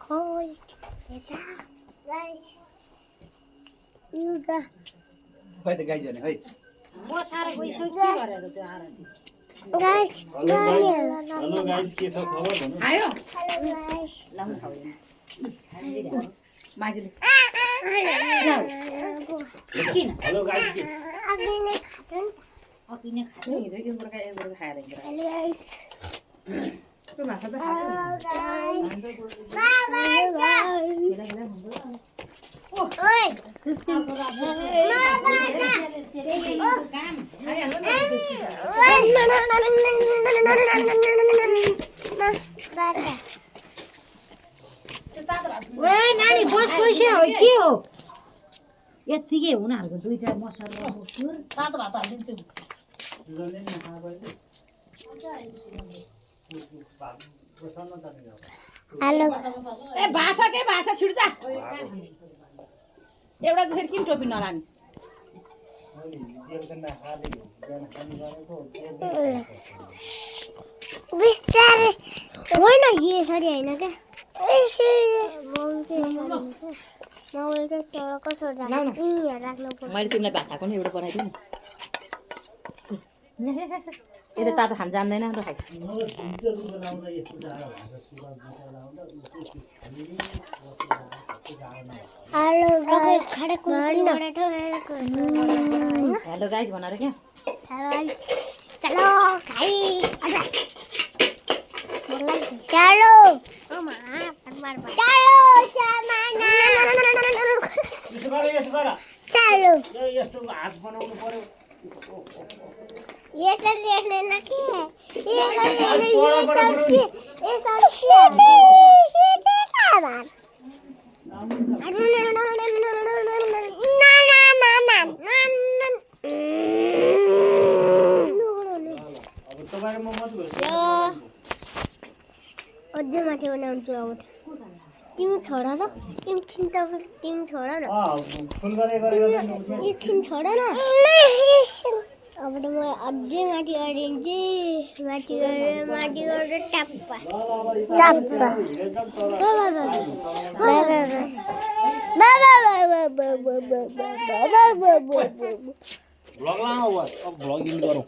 खोल यता गाइस युगा खै त गाइस भने खै म सारा गइसक्यो के गरेर त्यो आरा गाइस हेलो गाइस के छ खबर भन्नु आयो हेलो गाइस लाउन खाउँदैन माजुले किन हेलो गाइस के अभी नै खाटन अति नै खायो हिजो एक मुर्गा खाएर हिजो हेलो गाइस त्यो माछा त हेलो खायो गाइस बाबा ओइ ओए नानी बस गइसक्यो हो के हो यतिकै उनीहरूको दुईटा मसला मुसुर तातो भात हालिदिन्छु हेलो ए भाषा के भाषा छिड्छ एउटा चाहिँ फेरि किन टोपी नलाने बिस्तारै होइन यसरी होइन क्या मोबाइल चाहिँ तर कसो राख्नु यहाँ राख्नु पर्छ मैले तिमीलाई भाषाको नि एउटा बनाइदिउँ यसले तातो खान जान्दैन त खाइस हेलो गाइस हेलो गाइस भनेर क्या चलो खाई चलो चलो यस्तो हात बनाउनु पर्यो यसरी लेख्ने न के अब तपाईहरु म मत गर्छु अझै माथि बनाउँछु अब तिमी छोड न तिमी छोड न फुल गरेर एकछिन छोड न अब त म अझै माथि गरिदिन्छु माथि गरेर ट्याप्पा भ्लग लाऊ अब भ्लगिङ गरौँ